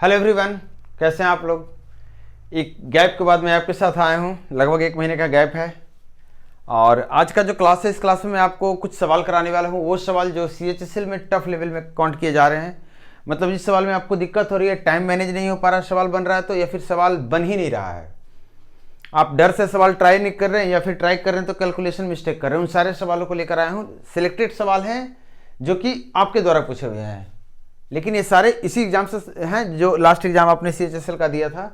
Hello everyone, कैसे हैं आप लोग। एक गैप के बाद मैं आपके साथ आया हूं। लगभग 1 महीने का गैप है और आज का जो क्लास है, इस क्लास में मैं आपको कुछ सवाल कराने वाला हूं। वो सवाल जो CHSL में टफ लेवल में काउंट किए जा रहे हैं। मतलब जिस सवाल में आपको दिक्कत हो रही है, टाइम मैनेज नहीं हो पा रहा, सवाल बन रहा है तो, या फिर सवाल बन ही नहीं रहा है, आप डर से सवाल ट्राई नहीं कर रहे हैं या फिर ट्राई कर रहे हैं तो कैलकुलेशन मिस्टेक कर रहे हैं, उन सारे सवालों को लेकर आया हूँ। सिलेक्टेड सवाल हैं जो कि आपके द्वारा पूछे हुए हैं, लेकिन ये सारे इसी एग्जाम से हैं जो लास्ट एग्जाम आपने CHSL का दिया था।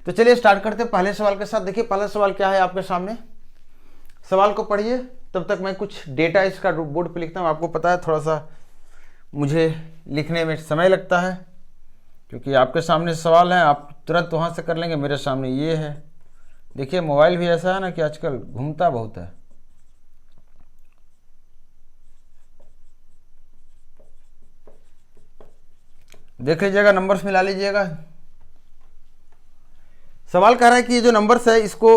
तो चलिए स्टार्ट करते हैं पहले सवाल के साथ। देखिए पहला सवाल क्या है आपके सामने, सवाल को पढ़िए, तब तक मैं कुछ डेटा इसका बोर्ड पे लिखता हूँ। आपको पता है थोड़ा सा मुझे लिखने में समय लगता है, क्योंकि आपके सामने सवाल है, आप तुरंत वहाँ से कर लेंगे। मेरे सामने ये है, देखिए मोबाइल भी ऐसा है ना कि आजकल घूमता बहुत है। देख लीजिएगा, नंबर्स मिला लीजिएगा। सवाल कह रहा है कि ये जो नंबर्स है इसको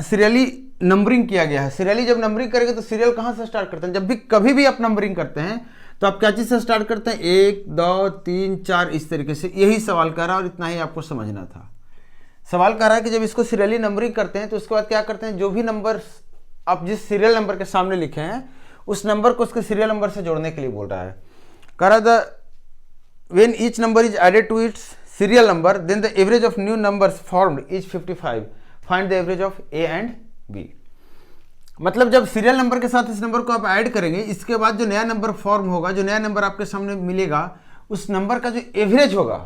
सीरियली नंबरिंग किया गया है। सीरियली जब नंबरिंग करेंगे तो सीरियल कहाँ से स्टार्ट करते हैं, जब भी कभी भी आप नंबरिंग करते हैं तो आप क्या चीज़ से स्टार्ट करते हैं, 1 2 3 4 इस तरीके से। यही सवाल कह रहा है और इतना ही आपको समझना था। सवाल कह रहा है कि जब इसको सीरियली नंबरिंग करते हैं तो उसके बाद क्या करते हैं, जो भी नंबर आप जिस सीरियल नंबर के सामने लिखे हैं उस नंबर को उसके सीरियल नंबर से जोड़ने के लिए बोल रहा है। कह रहा था when each number is added to its serial number then the average of new numbers formed is 55, find the average of A and B। मतलब जब सीरियल नंबर के साथ इस नंबर को आप ऐड करेंगे, इसके बाद जो नया नंबर फॉर्म होगा, जो नया नंबर आपके सामने मिलेगा, उस नंबर का जो एवरेज होगा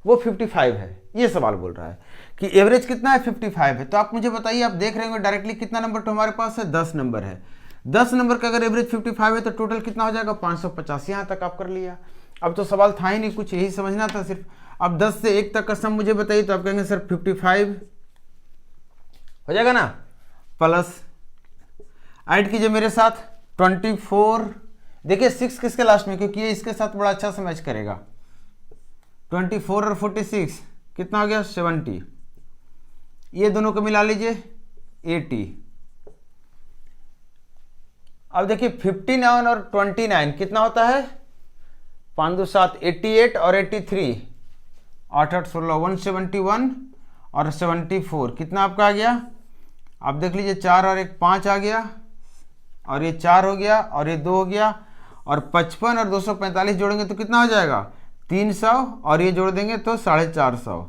वो 55 है। ये सवाल बोल रहा है कि एवरेज कितना है, 55 है। तो आप मुझे बताइए, आप देख रहे होंगे डायरेक्टली कितना नंबर तो हमारे पास है, 10 नंबर है। 10 नंबर का अगर एवरेज 55 है तो टोटल कितना हो जाएगा, 550। यहाँ तक आप कर लिया। अब तो सवाल था ही नहीं कुछ, यही समझना था सिर्फ। अब 10 से 1 तक का सम मुझे बताइए, तो आप कहेंगे सर 55 हो जाएगा ना, प्लस ऐड कीजिए मेरे साथ 24। देखिए 6 किसके लास्ट में, क्योंकि ये इसके साथ बड़ा अच्छा से मैच करेगा। 24 और 46 कितना हो गया, 70। ये दोनों को मिला लीजिए 80। अब देखिए 59 और 29 कितना होता है, 5 2 7 88 और 83, 8 8 16 171 और 74 कितना आपका आ गया। आप देख लीजिए 4 और 1 5 आ गया, और ये 4 हो गया, और ये 2 हो गया, और 55 और 245 जोड़ेंगे तो कितना हो जाएगा, 300, और ये जोड़ देंगे तो 450।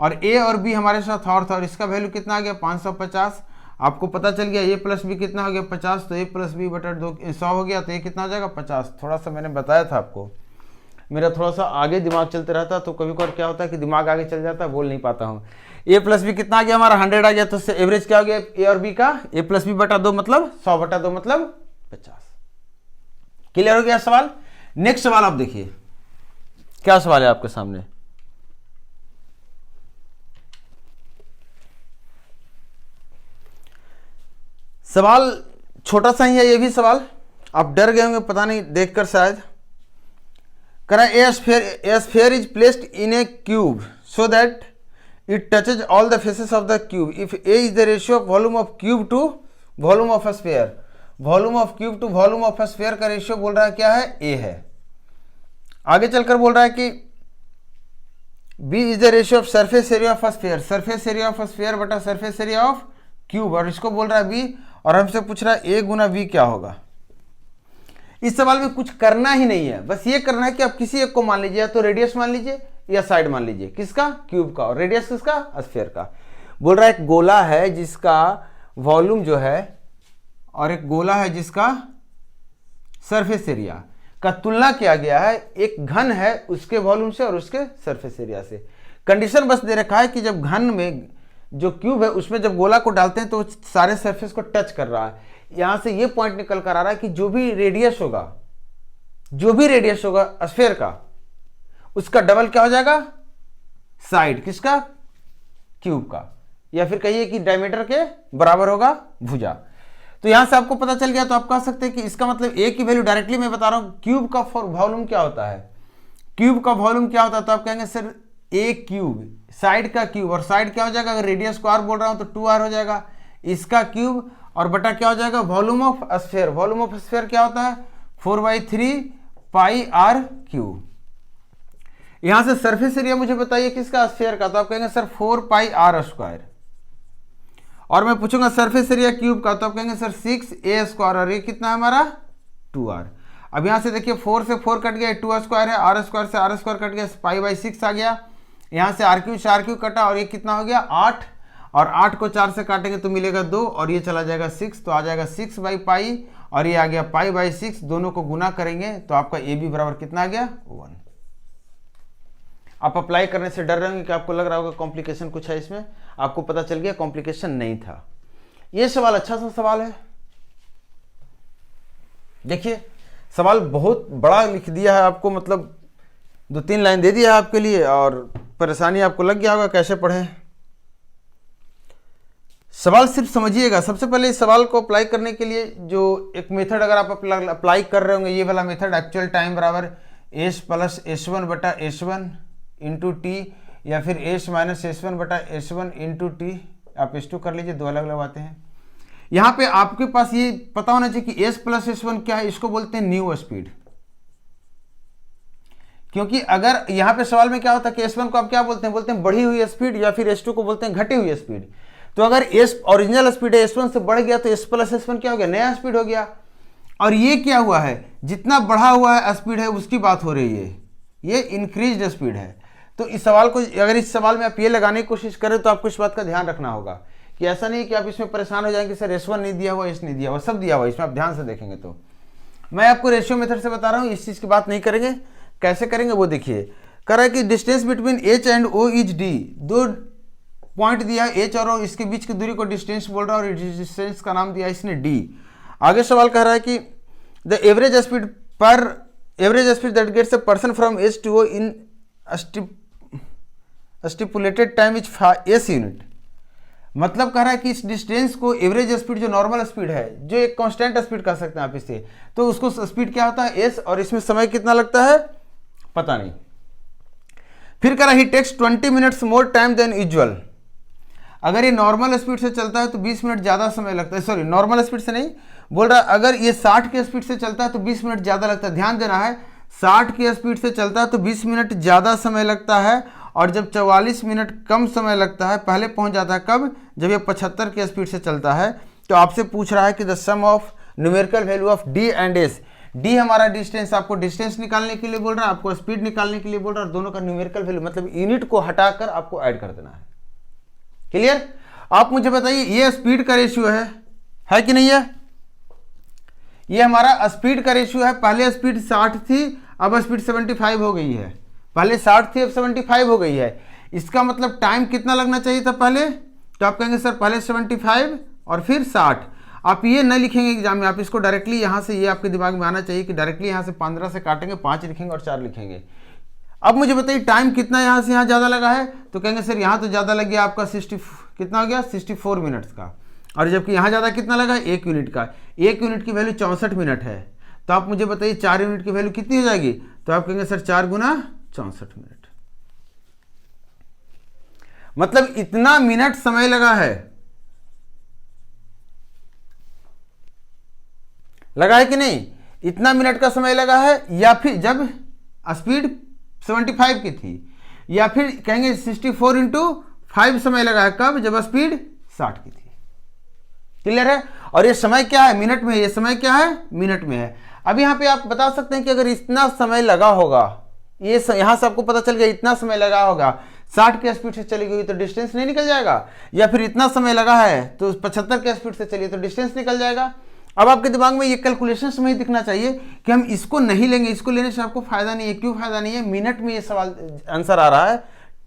और A और B हमारे साथ और था, और इसका वैल्यू कितना आ गया, 550। आपको पता चल गया A प्लस B कितना हो गया, 50। तो A प्लस B बटा 2 100 हो गया, तो ये कितना हो जाएगा, 50। थोड़ा सा मैंने बताया था आपको, मेरा थोड़ा सा आगे दिमाग चलते रहता, तो कभी कभार क्या होता है कि दिमाग आगे चल जाता है, बोल नहीं पाता हूँ। A प्लस बी कितना आ गया हमारा, 100 आ गया। तो उससे एवरेज क्या हो गया A और B का, A प्लस बी बटा 2 मतलब 100 बटा 2 मतलब 50। क्लियर हो गया सवाल। नेक्स्ट सवाल आप देखिए, क्या सवाल है आपके सामने। सवाल छोटा सा ही है ये भी सवाल, आप डर गए होंगे पता नहीं देखकर शायद। करा a sphere is placed in a cube so that it touches all the faces of the cube if a is the ratio of volume of cube to volume of a sphere। Volume of cube two volume of a sphere का ratio बोल रहा है क्या है, a है। आगे चलकर बोल रहा है कि b is the ratio of surface area of a sphere, surface area of a sphere बटा surface area of cube, और इसको बोल रहा है b, और हमसे पूछ रहा है a गुना v क्या होगा। इस सवाल में कुछ करना ही नहीं है, बस ये करना है कि आप किसी एक को मान लीजिए, या तो रेडियस मान लीजिए या साइड मान लीजिए, किसका, क्यूब का, और रेडियस किसका, स्फीयर का। बोल रहा है एक गोला है जिसका वॉल्यूम जो है, और एक गोला है जिसका सरफेस एरिया का तुलना किया गया है एक घन है उसके वॉल्यूम से और उसके सरफेस एरिया से। कंडीशन बस दे रखा है कि जब घन में जो क्यूब है उसमें जब गोला को डालते हैं तो सारे सरफेस को टच कर रहा है। यहां से ये पॉइंट निकल कर आ रहा है कि जो भी रेडियस होगा स्फीयर का, उसका डबल क्या हो जाएगा, साइड किसका, क्यूब का, या फिर कहिए कि डायमीटर के बराबर होगा भुजा। तो यहां से आपको पता चल गया। तो आप कह सकते हैं कि इसका मतलब a की वैल्यू डायरेक्टली मैं बता रहा हूं, क्यूब का वॉल्यूम क्या होता है, क्यूब का वॉल्यूम क्या होता है। तो आप कहेंगे सर a क्यूब, साइड का क्यूब, और साइड क्या हो जाएगा, अगर रेडियस को r बोल रहा हूं तो 2r हो जाएगा, इसका क्यूब, और बटा क्या हो जाएगा, volume of sphere. Volume of sphere क्या होता है, 4/3 पाई r क्यूब। यहां से सरफेस एरिया मुझे बताइए किसका, स्फीयर का, तो आप कहेंगे सर 4 पाई आर स्क्वायर। और मैं पूछूंगा सरफेस एरिया क्यूब का, तो आप कहेंगे सर 6a स्क्वायर, और ये कितना है हमारा 2r। अब यहां से देखिए 4 से 4 कट गया, 2 स्क्वायर है, आर स्क्वायर से आर स्क्वायर कट गया, पाई बाई 6 आ गया। यहाँ से आर क्यू कटा, और ये कितना हो गया 8, और 8 को 4 से काटेंगे तो मिलेगा 2, और ये चला जाएगा 6, तो आ जाएगा 6 बाई पाई, और ये आ गया पाई बाई 6, दोनों को गुना करेंगे तो आपका ए बी बराबर कितना आ गया 1। आप अप्लाई करने से डर रहे होंगे कि आपको लग रहा होगा कॉम्प्लिकेशन कुछ है इसमें, आपको पता चल गया कॉम्प्लिकेशन नहीं था। ये सवाल अच्छा सा सवाल है, देखिए सवाल बहुत बड़ा लिख दिया है आपको, मतलब 2-3 लाइन दे दिया है आपके लिए, और परेशानी आपको लग गया होगा कैसे पढ़ें। सवाल सिर्फ समझिएगा। सबसे पहले इस सवाल को अप्लाई करने के लिए जो एक मेथड अगर आप अप्लाई कर रहे होंगे, ये वाला मेथड, एक्चुअल टाइम बराबर एस प्लस एस1 बटा एस1 इंटू टी, या फिर एस माइनस एस1 बटा एस1 इंटू टी, आप S2 कर लीजिए, दो अलग अलग बातें हैं। यहाँ पे आपके पास ये पता होना चाहिए कि एस प्लस एस1 क्या है, इसको बोलते हैं न्यू स्पीड। क्योंकि अगर यहाँ पे सवाल में क्या होता है कि S1 को आप क्या बोलते हैं बढ़ी हुई स्पीड, या फिर S2 को बोलते हैं घटी हुई स्पीड। तो अगर S ओरिजिनल स्पीड है S1 से बढ़ गया तो S प्लस S1 क्या हो गया, नया स्पीड हो गया। और ये क्या हुआ है, जितना बढ़ा हुआ है स्पीड है उसकी बात हो रही है, ये इंक्रीज्ड स्पीड है। तो इस सवाल को, अगर इस सवाल में आप ये लगाने की कोशिश करें तो आपको इस बात का ध्यान रखना होगा कि ऐसा नहीं कि आप इसमें परेशान हो जाएंगे सर S1 नहीं दिया हुआ, S नहीं दिया हुआ, सब दिया हुआ, इसमें आप ध्यान से देखेंगे। तो मैं आपको रेशियो मेथड से बता रहा हूँ, इस चीज़ की बात नहीं करेंगे। कैसे करेंगे वो देखिए, कह रहा है कि distance between H and O is D, दो पॉइंट दिया है H और O, इसके बीच की दूरी को डिस्टेंस बोल रहा है, और डिस्टेंस का नाम दिया इसने D। आगे सवाल कह रहा है कि the average speed that gets a person from H to O in stipulated time is S unit. मतलब कह रहा है कि इस डिस्टेंस को एवरेज स्पीड, जो नॉर्मल स्पीड है, जो एक कांस्टेंट स्पीड कह सकते हैं आप इसे, तो उसको स्पीड क्या होता है S, और इसमें समय कितना लगता है पता नहीं। फिर कह रहा है he takes 20 minutes more time than usual. अगर ये नॉर्मल स्पीड से चलता है तो 20 मिनट ज़्यादा समय लगता है, सॉरी नॉर्मल स्पीड से नहीं बोल रहा, अगर ये 60 की स्पीड से चलता है तो 20 मिनट ज़्यादा लगता है। ध्यान देना है, 60 की स्पीड से चलता है तो 20 मिनट ज़्यादा समय लगता है, और जब 44 मिनट कम समय लगता है, पहले पहुंच जाता है कब, जब ये 75 की स्पीड से चलता है। तो आपसे पूछ रहा है कि the sum of numerical value of D and S। D हमारा डिस्टेंस, आपको डिस्टेंस निकालने के लिए बोल रहा है, आपको स्पीड निकालने के लिए बोल रहा है, दोनों का न्यूमेरिकल वैल्यू मतलब यूनिट को हटाकर आपको ऐड कर देना है। क्लियर? आप मुझे बताइए, ये स्पीड का रेशियो है कि नहीं है? ये हमारा स्पीड का रेशियो है। पहले स्पीड 60 थी, अब स्पीड 75 हो गई है। पहले 60 थी, अब 75 हो गई है। इसका मतलब टाइम कितना लगना चाहिए था पहले, तो आप कहेंगे सर पहले 75 और फिर 60। आप ये न लिखेंगे एग्जाम में, आप इसको डायरेक्टली यहाँ से, ये आपके दिमाग में आना चाहिए कि डायरेक्टली यहाँ से 15 से काटेंगे, 5 लिखेंगे और 4 लिखेंगे। अब मुझे बताइए टाइम कितना यहाँ से यहाँ ज़्यादा लगा है, तो कहेंगे सर यहाँ तो ज़्यादा लग गया आपका 60, कितना हो गया 64 मिनट्स का, और जबकि यहाँ ज़्यादा कितना लगा 1 यूनिट का। 1 यूनिट की वैल्यू 64 मिनट है, तो आप मुझे बताइए 4 यूनिट की वैल्यू कितनी हो जाएगी, तो आप कहेंगे सर 4 गुना 64 मिनट, मतलब इतना मिनट समय लगा है कि नहीं, इतना मिनट का समय लगा है। या फिर जब स्पीड 75 की थी, या फिर कहेंगे 64 इंटू 5 समय लगा है, कब, जब स्पीड 60 की थी। क्लियर है? और ये समय क्या है, मिनट में, ये समय क्या है, मिनट में है। अब यहाँ पे आप बता सकते हैं कि अगर इतना समय लगा होगा, ये यहाँ से आपको पता चल गया इतना समय लगा होगा, 60 की स्पीड से चली गई तो डिस्टेंस नहीं निकल जाएगा, या फिर इतना समय लगा है तो 75 की स्पीड से चलिए तो डिस्टेंस निकल जाएगा। अब आपके दिमाग में ये कैलकुलेशन में ही दिखना चाहिए कि हम इसको नहीं लेंगे, इसको लेने से आपको फायदा नहीं है। क्यों फायदा नहीं है, मिनट में ये सवाल आंसर आ रहा है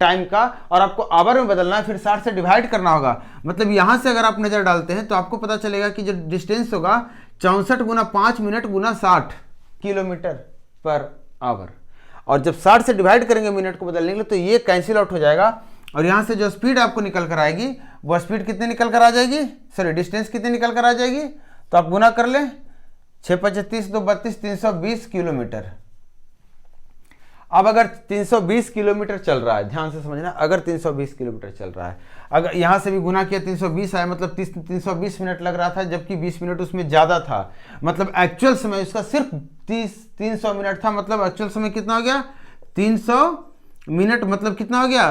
टाइम का, और आपको आवर में बदलना है, फिर 60 से डिवाइड करना होगा। मतलब यहाँ से अगर आप नज़र डालते हैं तो आपको पता चलेगा कि जो डिस्टेंस होगा 64 गुना 5 मिनट गुना 60 किलोमीटर पर आवर, और जब 60 से डिवाइड करेंगे मिनट को बदलने के लिए तो ये कैंसिल आउट हो जाएगा, और यहाँ से जो स्पीड आपको निकल कर आएगी वो स्पीड कितनी निकल कर आ जाएगी, सॉरी डिस्टेंस कितनी निकल कर आ जाएगी, तो आप गुना कर लें, 6 × 35 = 32, 320 किलोमीटर। अब अगर 320 किलोमीटर चल रहा है, ध्यान से समझना, अगर 320 किलोमीटर चल रहा है, अगर यहाँ से भी गुना किया 320 आया, मतलब 320 मिनट लग रहा था, जबकि 20 मिनट उसमें ज़्यादा था, मतलब एक्चुअल समय उसका सिर्फ 300 मिनट था, मतलब एक्चुअल समय कितना हो गया 300 मिनट मतलब कितना हो गया,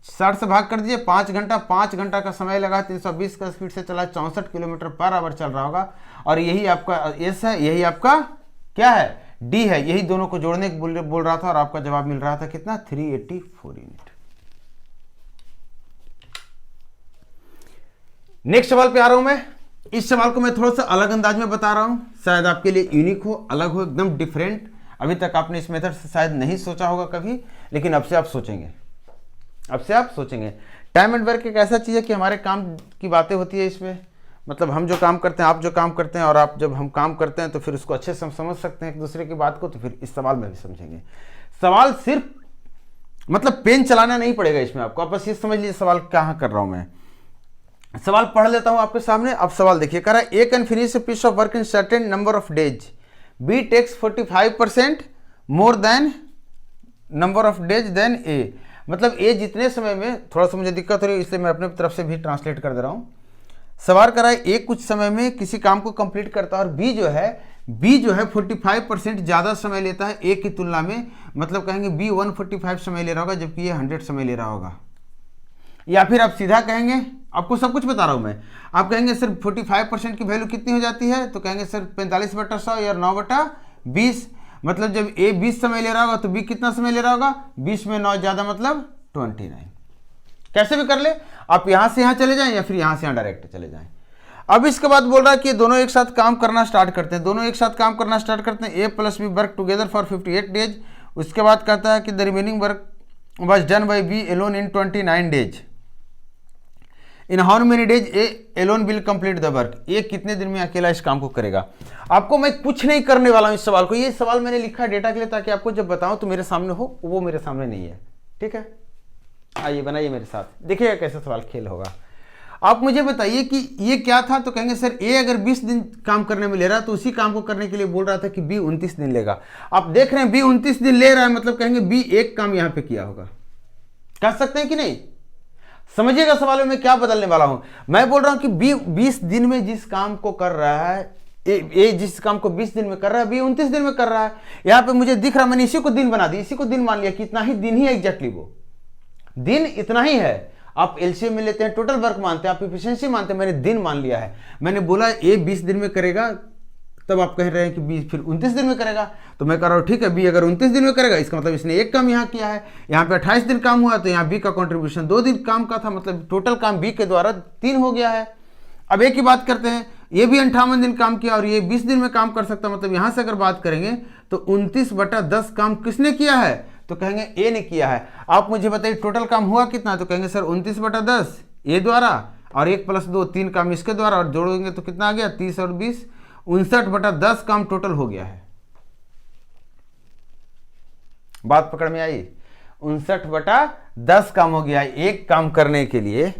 60 से भाग कर दीजिए, 5 घंटा, 5 घंटा का समय लगा, 320 का स्पीड से चला, 64 किलोमीटर पर आवर चल रहा होगा। और यही आपका एस है, यही आपका क्या है, डी है। यही दोनों को जोड़ने को बोल रहा था और आपका जवाब मिल रहा था कितना, 384 यूनिट। नेक्स्ट सवाल पे आ रहा हूं मैं। इस सवाल को मैं थोड़ा सा अलग अंदाज में बता रहा हूं, शायद आपके लिए यूनिक हो, अलग हो, एकदम डिफरेंट। अभी तक आपने इस मेथड से शायद नहीं सोचा होगा कभी, लेकिन अब से आप सोचेंगे, अब से आप सोचेंगे। टाइम एंड वर्क एक ऐसा चीज़ है कि हमारे काम की बातें होती है इसमें, मतलब हम जो काम करते हैं, आप जो काम करते हैं, और आप जब हम काम करते हैं तो फिर उसको अच्छे से हम समझ सकते हैं एक दूसरे की बात को, तो फिर इस सवाल में भी समझेंगे। सवाल सिर्फ मतलब पेन चलाना नहीं पड़ेगा इसमें आपको, आप बस ये समझ लीजिए सवाल कहाँ कर रहा हूँ मैं। सवाल पढ़ लेता हूँ आपके सामने। अब सवाल देखिए, कह रहा है A can finish a piece of work in certain number of days, B takes 45% more than number of days than A. मतलब ए जितने समय में, थोड़ा सा मुझे दिक्कत हो रही है इसलिए मैं अपने तरफ से भी ट्रांसलेट कर दे रहा हूँ। सवाल करा है ए कुछ समय में किसी काम को कंप्लीट करता है और बी जो है 45% ज़्यादा समय लेता है ए की तुलना में। मतलब कहेंगे बी 145 समय ले रहा होगा जबकि ये 100 समय ले रहा होगा। या फिर आप सीधा कहेंगे, आपको सब कुछ बता रहा हूँ मैं, आप कहेंगे सर 45% की वैल्यू कितनी हो जाती है, तो कहेंगे सर 45/100 या 9/20। मतलब जब ए 20 समय ले रहा होगा तो बी कितना समय ले रहा होगा, 20 में 9 ज़्यादा मतलब 29। कैसे भी कर ले, आप यहाँ से यहाँ चले जाएं या फिर यहाँ से यहाँ डायरेक्ट चले जाएं। अब इसके बाद बोल रहा है कि दोनों एक साथ काम करना स्टार्ट करते हैं, दोनों एक साथ काम करना स्टार्ट करते हैं। A plus B work together for 58 days. उसके बाद कहता है कि the remaining work was done by B alone in 29 days. In how many days A alone will complete the work. ये कितने दिन में अकेला इस काम को करेगा। आपको मैं कुछ नहीं करने वाला हूं इस सवाल को, ये सवाल मैंने लिखा डेटा के लिए ताकि आपको जब बताऊं तो मेरे सामने हो, वो मेरे सामने नहीं है। ठीक है, आइए बनाइए मेरे साथ, देखिएगा कैसा सवाल खेल होगा। आप मुझे बताइए कि ये क्या था, तो कहेंगे सर ए अगर 20 दिन काम करने में ले रहा है तो उसी काम को करने के लिए बोल रहा था कि बी 29 दिन लेगा। आप देख रहे हैं बी 29 दिन ले रहा है, मतलब कहेंगे बी एक काम यहां पे किया होगा। कह सकते हैं कि नहीं, समझिएगा सवाल में मैं क्या बदलने वाला हूं। मैं बोल रहा हूं कि बी 20 दिन में जिस काम को कर रहा है, ए जिस काम को 20 दिन में कर रहा है, बी 29 दिन में कर रहा है। यहां पे मुझे दिख रहा, मैंने इसी को दिन बना दिया, इसी को दिन मान लिया कि इतना ही दिन ही है, एग्जैक्टली वो दिन इतना ही है। आप एलसीएम में लेते हैं, टोटल वर्क मानते हैं, आप एफिशिएंसी मानते हैं, मैंने दिन मान लिया है। मैंने बोला ए 20 दिन में करेगा, तब आप कह रहे हैं कि बी फिर 29 दिन में करेगा, तो मैं कह रहा हूँ ठीक है बी अगर 29 दिन में करेगा इसका मतलब इसने एक काम यहाँ किया है। यहाँ पे 28 दिन काम हुआ तो यहाँ बी का कॉन्ट्रीब्यूशन 2 दिन काम का था, मतलब टोटल काम बी के द्वारा 3 हो गया है। अब एक की बात करते हैं, ये भी 58 दिन काम किया और ये 20 दिन में काम कर सकता, मतलब यहाँ से अगर बात करेंगे तो 29/10 काम किसने किया है, तो कहेंगे ए ने किया है। आप मुझे बताइए टोटल काम हुआ कितना, तो कहेंगे सर 29/10 ए द्वारा और 1 + 2 3 काम इसके द्वारा, और जोड़ेंगे तो कितना आ गया 30 और 20 59/10 काम टोटल हो गया है। बात पकड़ में आई, 59/10 काम हो गया है। एक काम करने के लिए,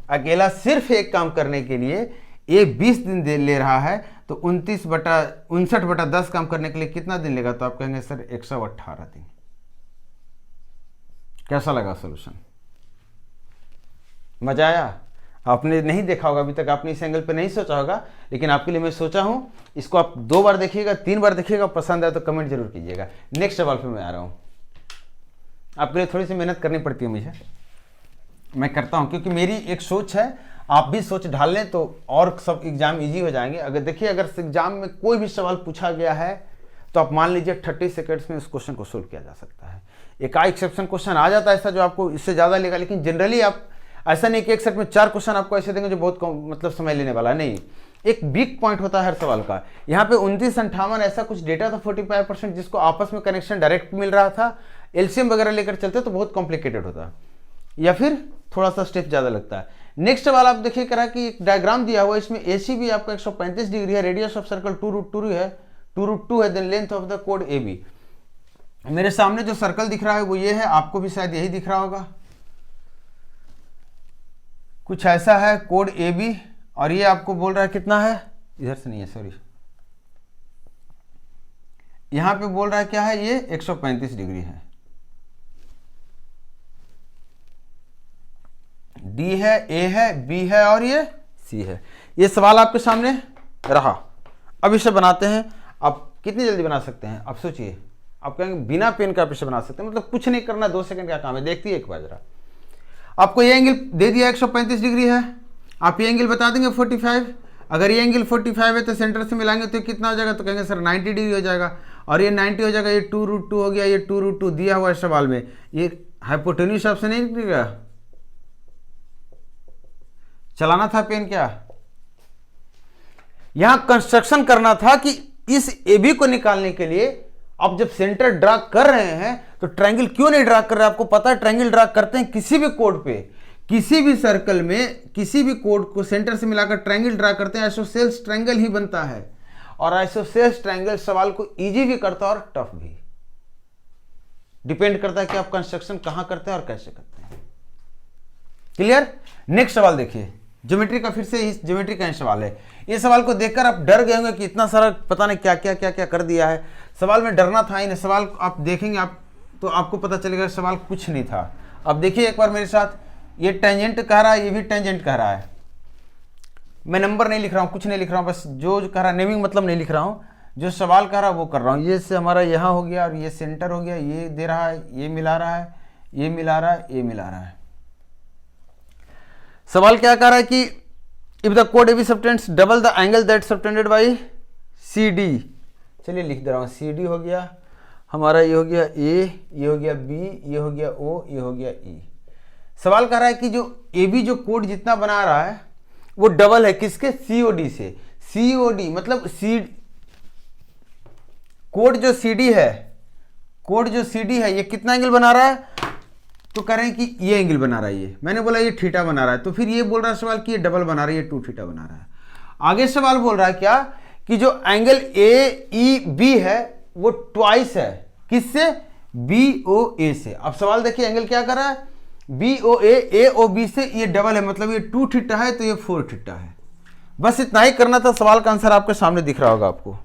अकेला सिर्फ एक काम करने के लिए ए 20 दिन ले रहा है, तो 59/10 काम करने के लिए कितना दिन लेगा, तो आप कहेंगे सर 118 दिन। कैसा लगा सोल्यूशन, मजा आया। आपने नहीं देखा होगा अभी तक, आपने इस एंगल पे नहीं सोचा होगा, लेकिन आपके लिए मैं सोचा हूं। इसको आप 2 बार देखिएगा, 3 बार देखिएगा, पसंद आए तो कमेंट जरूर कीजिएगा। नेक्स्ट सवाल पे मैं आ रहा हूं। आपके लिए थोड़ी सी मेहनत करनी पड़ती है मुझे, मैं करता हूं क्योंकि मेरी एक सोच है, आप भी सोच ढाल लें तो और सब एग्जाम ईजी हो जाएंगे। अगर देखिए, अगर एग्जाम में कोई भी सवाल पूछा गया है तो आप मान लीजिए 30 सेकेंड्स में उस क्वेश्चन को सोल्व किया जा सकता है। एक एक्सेप्शन क्वेश्चन आ जाता है ऐसा जो आपको इससे ज़्यादा लेगा, लेकिन जनरली आप ऐसा नहीं कि एक सेट में 4 क्वेश्चन आपको ऐसे देंगे जो बहुत मतलब समय लेने वाला नहीं। एक बिग पॉइंट होता है हर सवाल का। यहाँ पे 29-58 ऐसा कुछ डेटा था 45% जिसको आपस में कनेक्शन डायरेक्ट मिल रहा था। एलसीएम वगैरह लेकर चलते तो बहुत कॉम्प्लिकेटेड होता या फिर थोड़ा सा स्टेप ज़्यादा लगता है। नेक्स्ट सवाल आप देखिए करा कि एक डायग्राम दिया हुआ है, इसमें एसी भी आपका 135 डिग्री है, रेडियस ऑफ सर्कल 2√2 है, 2√2 है, देन लेंथ ऑफ द कोड ए बी। मेरे सामने जो सर्कल दिख रहा है वो ये है, आपको भी शायद यही दिख रहा होगा, कुछ ऐसा है कोड ए बी, और ये आपको बोल रहा है कितना है, इधर से नहीं है सॉरी, यहां पे बोल रहा है क्या है, ये 135 डिग्री है, डी है, ए है, बी है और ये सी है। ये सवाल आपके सामने रहा। अब इसे बनाते हैं। आप कितनी जल्दी बना सकते हैं, आप सोचिए, आप कहेंगे बिना पेन का आप इसे बना सकते हैं, मतलब कुछ नहीं करना, 2 सेकंड का काम है। देखिए एक बार जरा, आपको ये एंगल दे दिया 135 डिग्री है, आप ये एंगल बता देंगे 45। अगर ये एंगल 45 है तो सेंटर से मिलाएंगे तो कितना हो जाएगा, तो कहेंगे सर 90 डिग्री हो जाएगा, और ये 90 हो जाएगा, ये 2√2 हो गया, ये 2√2 दिया हुआ है सवाल में, ये हाइपोटेन्यूज आपसे नहीं निकलेगा। चलाना था पेन क्या, यहां कंस्ट्रक्शन करना था कि इस AB को निकालने के लिए आप जब सेंटर ड्रा कर रहे हैं तो ट्रायंगल क्यों नहीं ड्रा कर रहे हैं। आपको पता है ट्रायंगल ड्रा करते हैं किसी भी कोड पे, किसी भी सर्कल में, किसी भी कोड को सेंटर से मिलाकर ट्रायंगल ड्रा करते हैं, आइसोसेल्स ट्रायंगल ही बनता है। और आइसोसेल्स ट्रायंगल सवाल को इजी भी करता है और टफ भी, डिपेंड करता है कि आप कंस्ट्रक्शन कहां करते हैं और कैसे करते हैं। क्लियर। नेक्स्ट सवाल देखिए, ज्योमेट्री का, फिर से इस ज्योमेट्री का सवाल है। ये सवाल को देखकर आप डर गए होंगे कि इतना सारा पता नहीं क्या क्या क्या क्या कर दिया है। सवाल में डरना था ही नहीं, सवाल आप देखेंगे आप तो आपको पता चलेगा सवाल कुछ नहीं था। अब देखिए एक बार मेरे साथ, ये टेंजेंट कह रहा है, ये भी टेंजेंट कह रहा है। मैं नंबर नहीं लिख रहा हूँ, कुछ नहीं लिख रहा हूँ, बस जो कह रहा है नेमिंग मतलब नहीं लिख रहा हूँ, जो सवाल कह रहा है वो कर रहा हूँ। ये से हमारा यहाँ हो गया और ये सेंटर हो गया, ये दे रहा है, ये मिला रहा है, ये मिला रहा है, ये मिला रहा है। सवाल क्या कह रहा है कि if the code AB subtends double the angle that subtended by CD। चलिए लिख दे रहा हूँ, CD हो गया हमारा, ये हो गया A, ये हो गया B, ये हो गया O, ये हो गया E। सवाल कर रहा है कि जो AB जो कोड जितना बना रहा है वो डबल है किसके, COD से। COD मतलब कोड जो CD है, कोड जो CD है ये कितना एंगल बना रहा है, तो कह रहे हैं कि ये एंगल बना रहा है, ये मैंने बोला ये थीटा बना रहा है, तो फिर ये बोल रहा है सवाल कि ये डबल बना रहा है, ये 2 थीटा बना रहा है। आगे सवाल बोल रहा है क्या कि जो एंगल AEB है वो ट्वाइस है किससे, BOA से। अब सवाल देखिए एंगल क्या कर रहा है, BOA AOB से ये डबल है, मतलब ये 2 थीटा है तो ये 4 थीटा है। बस इतना ही करना था, सवाल का आंसर आपके सामने दिख रहा होगा, आपको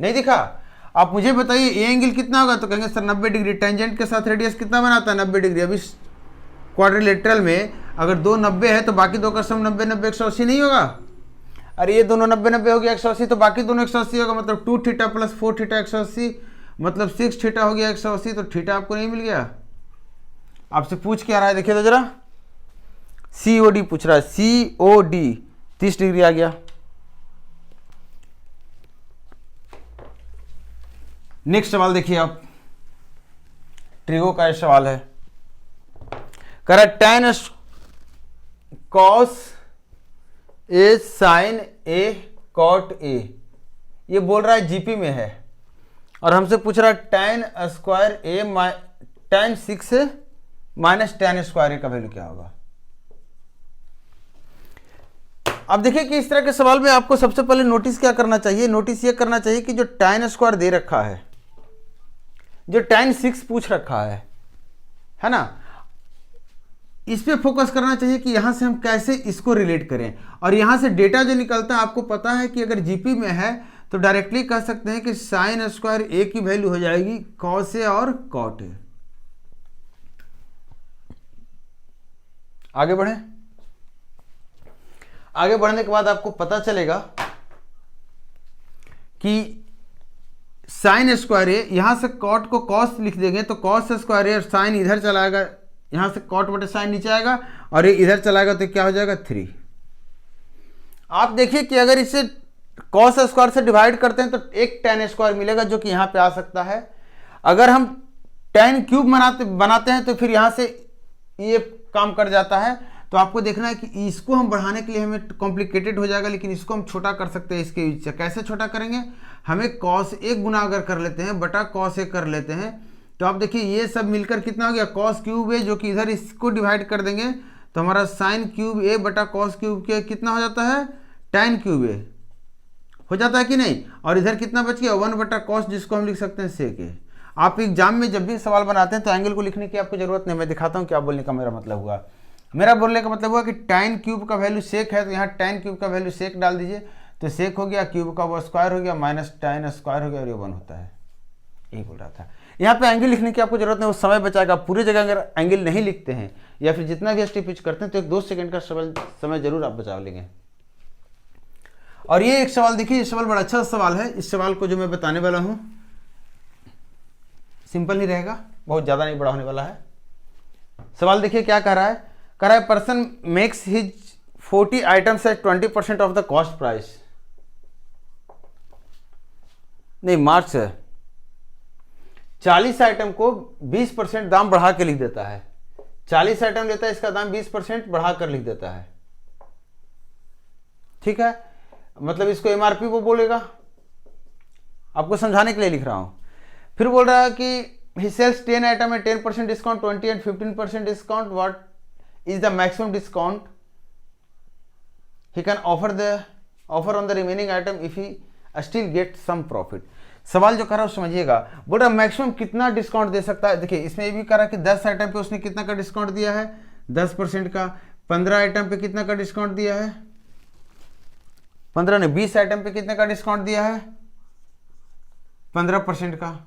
नहीं दिखा। आप मुझे बताइए ये एंगल कितना होगा, तो कहेंगे सर 90 डिग्री। टेंजेंट के साथ रेडियस कितना बनाता है, 90 डिग्री। अब इस क्वाड्रिलेटरल में अगर 2 90 है तो बाकी दो का सम 90 90 180 नहीं होगा। अरे ये दोनों 90 90 हो गया 180, तो बाकी दोनों 180 होगा, मतलब 2 थीटा प्लस 4 थीटा 180, मतलब 6 थीटा हो गया 180, तो थीटा आपको नहीं मिल गया। आपसे पूछ क्या रहा है, देखिए तो जरा, COD पूछ रहा है, COD 30 डिग्री आ गया। नेक्स्ट सवाल देखिए आप, ट्रिगो का सवाल है, कह रहा tan cos A sin A cot A। ये बोल रहा है GP में है और हमसे पूछ रहा है tan square A tan 6 minus tan square A का वैल्यू क्या होगा। अब देखिए कि इस तरह के सवाल में आपको सबसे पहले नोटिस क्या करना चाहिए, नोटिस ये करना चाहिए कि जो tan स्क्वायर दे रखा है, जो tan 6 पूछ रखा है ना, इस पे फोकस करना चाहिए कि यहां से हम कैसे इसको रिलेट करें। और यहां से डेटा जो निकलता है आपको पता है कि अगर GP में है तो डायरेक्टली कह सकते हैं कि साइन स्क्वायर A की वैल्यू हो जाएगी cos A और cot A। आगे बढ़े, आगे बढ़ने के बाद आपको पता चलेगा कि साइन स्क्वायर ए, यहां से कॉट को कॉस लिख देंगे तो कॉस स्क्वायर ए और साइन इधर चलाएगा, यहां से कॉट बटे साइन नीचे आएगा और ये इधर चलाएगा तो क्या हो जाएगा 3। आप देखिए कि अगर इसे कॉस स्क्वायर से डिवाइड करते हैं तो एक tan स्क्वायर मिलेगा जो कि यहां पे आ सकता है। अगर हम tan क्यूब बनाते हैं तो फिर यहां से ये काम कर जाता है। तो आपको देखना है कि इसको हम बढ़ाने के लिए हमें कॉम्प्लिकेटेड हो जाएगा, लेकिन इसको हम छोटा कर सकते हैं इसके यूज से। कैसे छोटा करेंगे, हमें cos A गुना अगर कर लेते हैं बटा cos A कर लेते हैं तो आप देखिए ये सब मिलकर कितना हो गया cos क्यूब A, जो कि इधर इसको डिवाइड कर देंगे तो हमारा साइन क्यूब A बटा cos क्यूब के कितना हो जाता है tan क्यूब A हो जाता है कि नहीं। और इधर कितना बच गया 1 बटा cos, जिसको हम लिख सकते हैं sec A। आप एग्जाम में जब भी सवाल बनाते हैं तो एंगल को लिखने की आपको जरूरत नहीं, मैं दिखाता हूँ क्या बोलने का मेरा मतलब हुआ। मेरा बोलने का मतलब हुआ कि tan क्यूब का वैल्यू सेक है तो यहाँ tan क्यूब का वैल्यू सेक डाल दीजिए तो सेक हो गया, क्यूब का वो स्क्वायर हो गया, माइनस tan स्क्वायर हो गया और ये 1 होता है। यही बोल रहा था। यहाँ पे एंगल लिखने की आपको जरूरत नहीं, वो समय बचाएगा। पूरी जगह अगर एंगल नहीं लिखते हैं या फिर जितना भी एसटी पिच करते हैं तो 1-2 सेकंड का समय जरूर आप बचा लेंगे। और ये एक सवाल देखिए, ये सवाल बड़ा अच्छा सवाल है। इस सवाल को जो मैं बताने वाला हूँ सिंपल ही रहेगा, बहुत ज़्यादा नहीं बड़ा होने वाला है। सवाल देखिए क्या कह रहा है, person makes his 40 items eight 20% of the cost price. नहीं, मार्क्स है, 40 आइटम को 20% दाम बढ़ा के लिख देता है। 40 आइटम लेता है, इसका दाम 20% बढ़ा कर लिख देता है। ठीक है, मतलब इसको एमआरपी वो बोलेगा, आपको समझाने के लिए लिख रहा हूं। फिर बोल रहा है कि he sells 10 item at 10% discount, 20 and 15% discount. What is the maximum discount he can offer on the remaining item if he still get some profit? सवाल जो कर रहा है समझिएगा, बोल रहा मैक्सिमम कितना डिस्काउंट दे सकता है। देखिए इसमें ये भी कह रहा है कि 10 आइटम पे उसने कितना का डिस्काउंट दिया है, 10% का। 15 आइटम पे कितना का डिस्काउंट दिया है, 15 ने 20 आइटम पे कितने का डिस्काउंट दिया है, 15% का।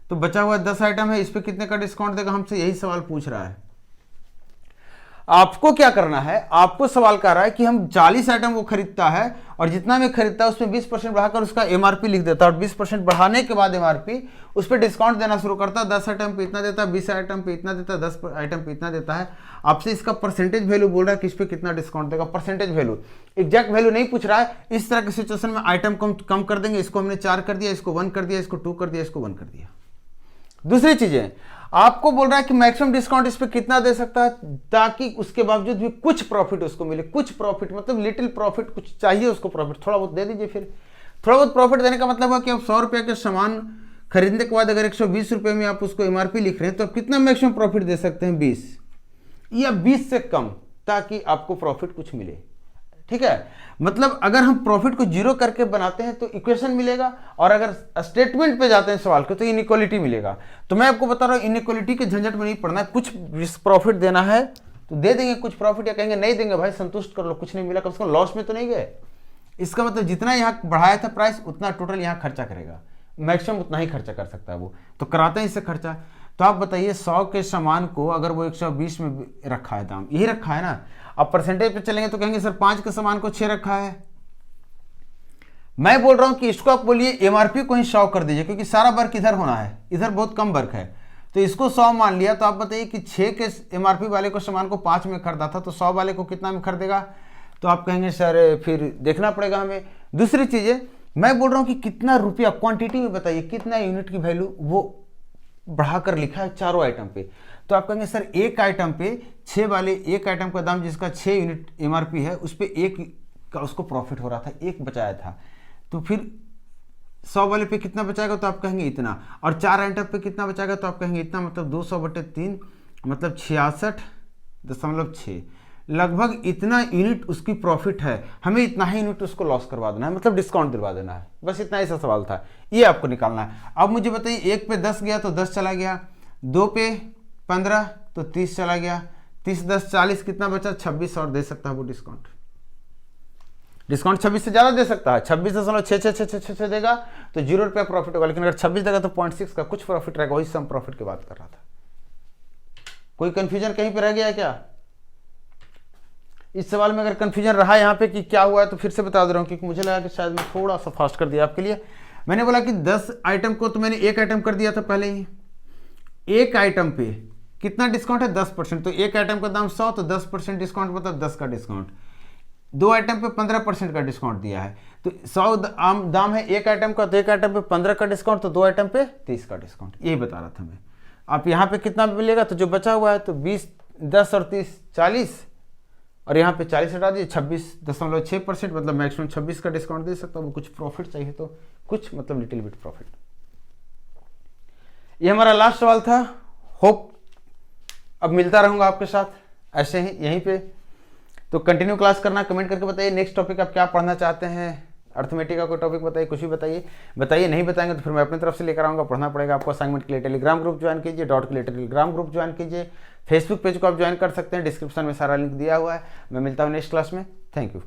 तो बचा हुआ 10 आइटम है, इस पे कितने का डिस्काउंट देगा, हमसे यही सवाल पूछ रहा है। आपको क्या करना है, आपको सवाल कर रहा है कि हम 40 आइटम वो खरीदता है और जितना में खरीदता है उसमें 20% बढ़ाकर उसका एमआरपी लिख देता है और 20% बढ़ाने के बाद एमआरपी उस पर डिस्काउंट देना शुरू करता है। 10 आइटम पे इतना देता है, 20 आइटम पे इतना देता है, 10 आइटम पे इतना देता है। आपसे इसका परसेंटेज वैल्यू बोल रहा है कि इस पे कितना डिस्काउंट देगा, परसेंटेज वैल्यू, एग्जैक्ट वैल्यू नहीं पूछ रहा है। इस तरह की सिचुएशन में आइटम कम कर देंगे, इसको हमने 4 कर दिया, इसको 1 कर दिया, इसको 2 कर दिया, इसको 1 कर दिया। दूसरी चीजें आपको बोल रहा है कि मैक्सिमम डिस्काउंट इस पे कितना दे सकता है ताकि उसके बावजूद भी कुछ प्रॉफिट उसको मिले। कुछ प्रॉफिट मतलब लिटिल प्रॉफिट, कुछ चाहिए उसको प्रॉफिट, थोड़ा बहुत दे दीजिए। फिर थोड़ा बहुत प्रॉफिट देने का मतलब है कि आप 100 रुपये के सामान खरीदने के बाद अगर 120 रुपये में आप उसको एमआरपी लिख रहे हैं तो आप कितना मैक्सिमम प्रॉफिट दे सकते हैं, 20 या 20 से कम, ताकि आपको प्रॉफिट कुछ मिले। ठीक है, मतलब अगर हम प्रॉफिट को जीरो करके बनाते हैं तो इक्वेशन मिलेगा, और अगर स्टेटमेंट पे जाते हैं सवाल के तो इनइक्वालिटी मिलेगा। तो मैं आपको बता रहा हूँ इनइक्वालिटी के झंझट में नहीं पड़ना है। कुछ प्रॉफिट देना है तो दे देंगे कुछ प्रॉफिट, या कहेंगे नहीं देंगे भाई संतुष्ट कर लो, कुछ नहीं मिला, कम से कम लॉस में तो नहीं गए। इसका मतलब जितना यहाँ बढ़ाया था प्राइस उतना टोटल यहाँ खर्चा करेगा, मैक्सिमम उतना ही खर्चा कर सकता है वो, तो कराते हैं इससे खर्चा। तो आप बताइए 100 के सामान को अगर वो 120 में रखा है, दाम यही रखा है ना। अब परसेंटेज पे चलेंगे तो कहेंगे सर 5 के सामान को 6 रखा है। मैं बोल रहा हूं कि इसको आप बोलिए एमआरपी को ही 100 कर दीजिए, क्योंकि सारा वर्क इधर होना है, इधर बहुत कम वर्क है। तो इसको 100 मान लिया, तो आप बताइए कि 6 के एमआरपी वाले को सामान को 5 में खरीदा था, तो 100 वाले को कितना में खरीदेगा। तो आप कहेंगे सर फिर देखना पड़ेगा हमें। दूसरी चीज़ है, मैं बोल रहा हूँ कि कितना रुपया क्वांटिटी में बताइए, कितना यूनिट की वैल्यू वो बढ़ाकर लिखा है चारों आइटम पे। तो आप कहेंगे सर एक आइटम पे 6 वाले, एक आइटम का दाम जिसका 6 यूनिट एमआरपी है उस पर 1 का उसको प्रॉफिट हो रहा था, 1 बचाया था। तो फिर 100 वाले पे कितना बचाएगा, तो आप कहेंगे इतना, और 4 आइटम पे कितना बचाएगा तो आप कहेंगे इतना, मतलब 200/3 मतलब 66.6, लगभग इतना यूनिट उसकी प्रॉफिट है। हमें इतना ही यूनिट उसको लॉस करवा देना है, मतलब डिस्काउंट दिलवा देना है। बस इतना ऐसा सवाल था, ये आपको निकालना है। अब मुझे बताइए 1 पे 10 गया तो 10 चला गया, 2 पे 15 तो 30 चला गया, 30 10 40 कितना बचा, 26 और दे सकता है वो डिस्काउंट। डिस्काउंट 26 से ज़्यादा दे सकता है, 26.666 देगा तो 0 रुपया प्रॉफिट होगा। लेकिन अगर 26 देगा तो 0.6 का कुछ प्रॉफिट रहेगा, वही सम प्रॉफिट की बात कर रहा था। कोई कंफ्यूजन कहीं पे रह गया है क्या? इस सवाल में अगर कंफ्यूजन रहा यहाँ पे कि क्या हुआ है तो फिर से बता दे रहा हूँ, क्योंकि मुझे लगा कि शायद मैं थोड़ा सा फास्ट कर दिया आपके लिए। मैंने बोला कि 10 आइटम को तो मैंने 1 आइटम कर दिया था पहले ही। 1 आइटम पे कितना डिस्काउंट है, 10%। तो 1 आइटम का दाम 100, तो 10% डिस्काउंट मतलब 10 का डिस्काउंट। 2 आइटम पे 15% का डिस्काउंट दिया है, तो 100 दाम है 1 आइटम का, तो 1 आइटम पे 15 का डिस्काउंट, तो 2 आइटम पे 30 का डिस्काउंट। यही बता रहा था मैं। आप यहाँ पे कितना मिलेगा, तो जो बचा हुआ है तो 20, 10 और 30 40, और यहाँ पे 40 हटा दीजिए, 26.6%, मतलब मैक्सिमम 26 का डिस्काउंट दे सकता हूँ। कुछ प्रॉफिट चाहिए तो कुछ, मतलब लिटिल बिट प्रॉफिट। ये हमारा लास्ट सवाल था। होप अब मिलता रहूँगा आपके साथ ऐसे ही यहीं पे। तो कंटिन्यू क्लास करना, कमेंट करके बताइए नेक्स्ट टॉपिक आप क्या पढ़ना चाहते हैं। अर्थमेटिक का कोई टॉपिक बताइए, कुछ भी बताइए। नहीं बताएंगे तो फिर मैं अपनी तरफ से लेकर आऊँगा, पढ़ना पड़ेगा आपको। असाइनमेंट के लिए टेलीग्राम ग्रुप ज्वाइन कीजिए, डॉट के लिए टेलीग्राम ग्रुप ज्वाइन कीजिए। फेसबुक पेज को आप ज्वाइन कर सकते हैं, डिस्क्रिप्शन में सारा लिंक दिया हुआ है। मैं मिलता हूँ नेक्स्ट क्लास में। Thank you.